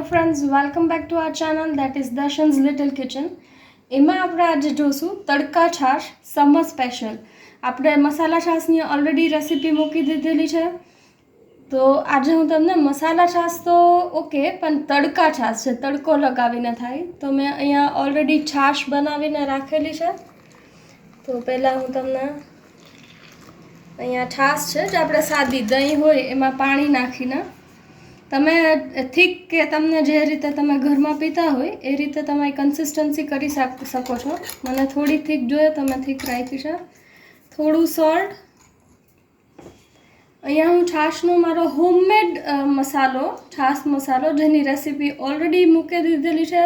Hello friends, welcome back to our channel that is Darshan's little kitchen. એમાં આપણે આજે જોશું તડકા છાશ સમર સ્પેશિયલ. આપણે મસાલા છાશની ઓલરેડી રેસીપી મૂકી દીધેલી છે, તો આજે હું તમને મસાલા છાશ તો ઓકે, પણ તડકા છાશ છે, તડકો લગાવીને થાય, તો મેં અહીંયા ઓલરેડી છાશ બનાવીને રાખેલી છે. તો પહેલાં હું તમને અહીંયા છાશ છે જે આપણે સાદી દહીં હોય એમાં પાણી નાખીને તમે થીક કે તમને જે રીતે તમે ઘરમાં પીતા હોય એ રીતે તમે કન્સિસ્ટન્સી કરી શકો છો. મને થોડી થીક જોઈએ તો મેં થીક રાખી છે. થોડું સોલ્ટ. અહીંયા હું છાશનો મારો હોમમેડ મસાલો, છાશ મસાલો, જેની રેસીપી ઓલરેડી મૂકી દીધેલી છે,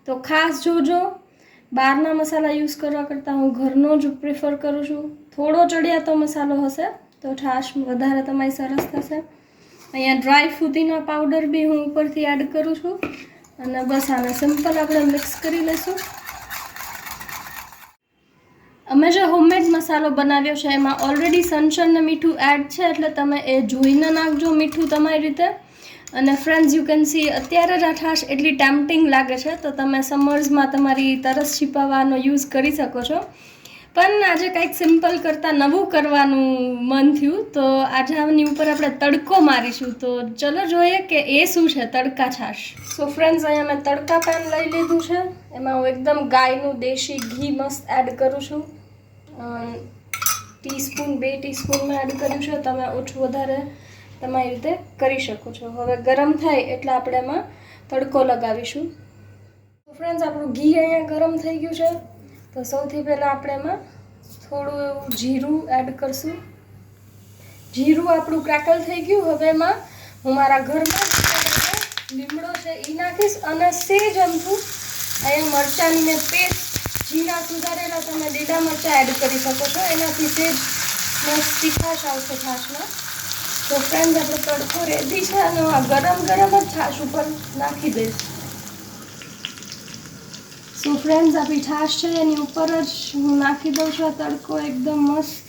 તો ખાસ જોજો. બહારના મસાલા યુઝ કરવા કરતાં હું ઘરનો જ પ્રિફર કરું છું. થોડો ચડિયાતો મસાલો હશે તો છાશ વધારે તમારી સરસ થશે. અહીંયા ડ્રાય ફુદીના પાવડર બી હું ઉપરથી એડ કરું છું અને બસ આને સિમ્પલ આપણે મિક્સ કરી લઈશું. અમે જે હોમમેડ મસાલો બનાવ્યો છે એમાં ઓલરેડી સંચળ ને મીઠું એડ છે, એટલે તમે એ જોઈને નાખજો મીઠું તમારી રીતે. અને ફ્રેન્ડ્સ, યુ કેન સી અત્યારે જ આ છાશ એટલી ટેમ્પટિંગ લાગે છે, તો તમે સમર્સમાં તમારી તરસ છીપાવવાનો યુઝ કરી શકો છો. પણ આજે કંઈક સિમ્પલ કરતાં નવું કરવાનું મન થયું, તો આજે આની ઉપર આપણે તડકો મારીશું. તો ચલો જોઈએ કે એ શું છે તડકા છાશ. સો ફ્રેન્ડ્સ, અહીંયા મેં તડકા પેન લઈ લીધું છે. એમાં હું એકદમ ગાયનું દેશી ઘી મસ્ત એડ કરું છું. ટીસ્પૂન 2 ટીસ્પૂન મેં એડ કર્યું છે. તમે ઓછું વધારે તમારી રીતે કરી શકો છો. હવે ગરમ થાય એટલે આપણે એમાં તડકો લગાવીશું. તો ફ્રેન્ડ્સ, આપણું ઘી અહીંયા ગરમ થઈ ગયું છે, તો સૌથી પહેલાં આપણે એમાં થોડું એવું જીરું એડ કરશું. જીરું આપણું ક્રેકલ થઈ ગયું. હવે એમાં હું મારા ઘરમાં લીમડો છે એ નાખીશ અને સેજ અમથું અહીંયા મરચાંની મેં પેસ્ટ, જીરા સુધારેલા તમે લીલા મરચાં એડ કરી શકો છો, એનાથી સેજ મસ્ત તીખાશ આવશે છાશમાં. તો ફ્રેન્ડ્સ, આપણો તડકો રેડી છે અને આ ગરમ ગરમ જ છાશ ઉપર નાખી દઈશ. સો ફ્રેન્ડ્સ, આપણી છાશ છે એની ઉપર જ હું નાખી દઉં છું આ તડકો એકદમ મસ્ત.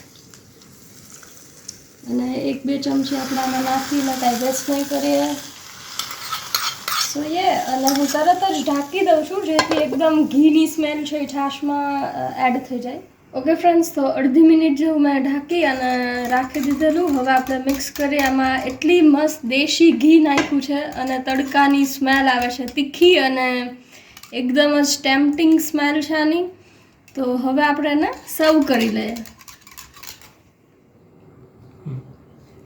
અને 1-2 ચમચી આપણે આમાં નાખીને કાંઈ વેસ્ટ નહીં કરીએ. સો અને હું તરત જ ઢાંકી દઉં છું, જેથી એકદમ ઘીની સ્મેલ છે એ છાશમાં એડ થઈ જાય. ઓકે ફ્રેન્ડ્સ, તો અડધી મિનિટ જેવું મેં ઢાંકી અને રાખી દીધેલું. હવે આપણે મિક્સ કરી આમાં એટલી મસ્ત દેશી ઘી નાખ્યું છે અને તડકાની સ્મેલ આવે છે, તીખી અને એકદમ જ ટેમ્પટિંગ સ્મેલ છે આની. તો હવે આપણે એને સર્વ કરી લઈએ.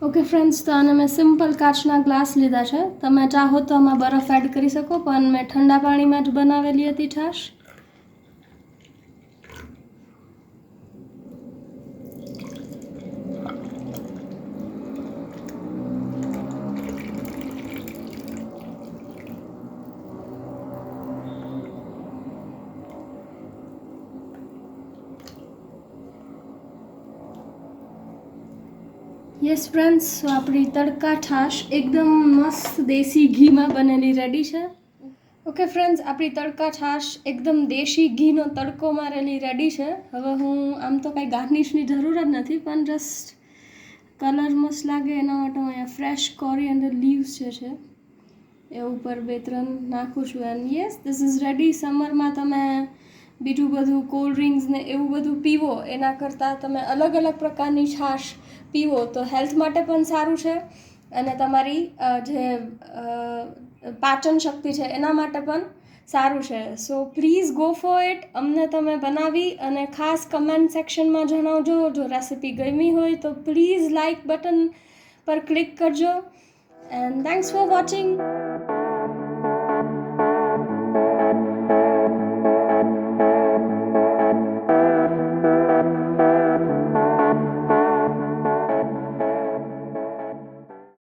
ઓકે ફ્રેન્ડ્સ, તો આને મેં સિમ્પલ કાચના ગ્લાસ લીધા છે. તમે ચાહો તો આમાં બરફ એડ કરી શકો, પણ મેં ઠંડા પાણીમાં જ બનાવેલી હતી છાશ. યસ ફ્રેન્ડ્સ, તો આપણી તડકા છાશ એકદમ મસ્ત દેશી ઘીમાં બનેલી રેડી છે. ઓકે ફ્રેન્ડ્સ, આપણી તડકા છાશ એકદમ દેશી ઘીનો તડકો મારેલી રેડી છે. હવે હું આમ તો કાંઈ ગાર્નિશની જરૂર જ નથી, પણ જસ્ટ કલર મસ્ત લાગે એના માટે હું અહીંયા ફ્રેશ કોરિએન્ડર લીવ્સ જે છે એ ઉપર 2-3 નાખું છું. And yes, this is ready. સમરમાં તમે બીજું બધું કોલ્ડ ડ્રિંક્સ ને એવું બધું પીવો એના કરતાં તમે અલગ અલગ પ્રકારની છાશ પીવો તો હેલ્થ માટે પણ સારું છે અને તમારી જે પાચન શક્તિ છે એના માટે પણ સારું છે. So please go for it. અમને તમે બનાવી અને ખાસ કમેન્ટ સેક્શનમાં જણાવજો. જો રેસીપી ગમી હોય તો પ્લીઝ લાઇક બટન પર ક્લિક કરજો. And thanks for watching.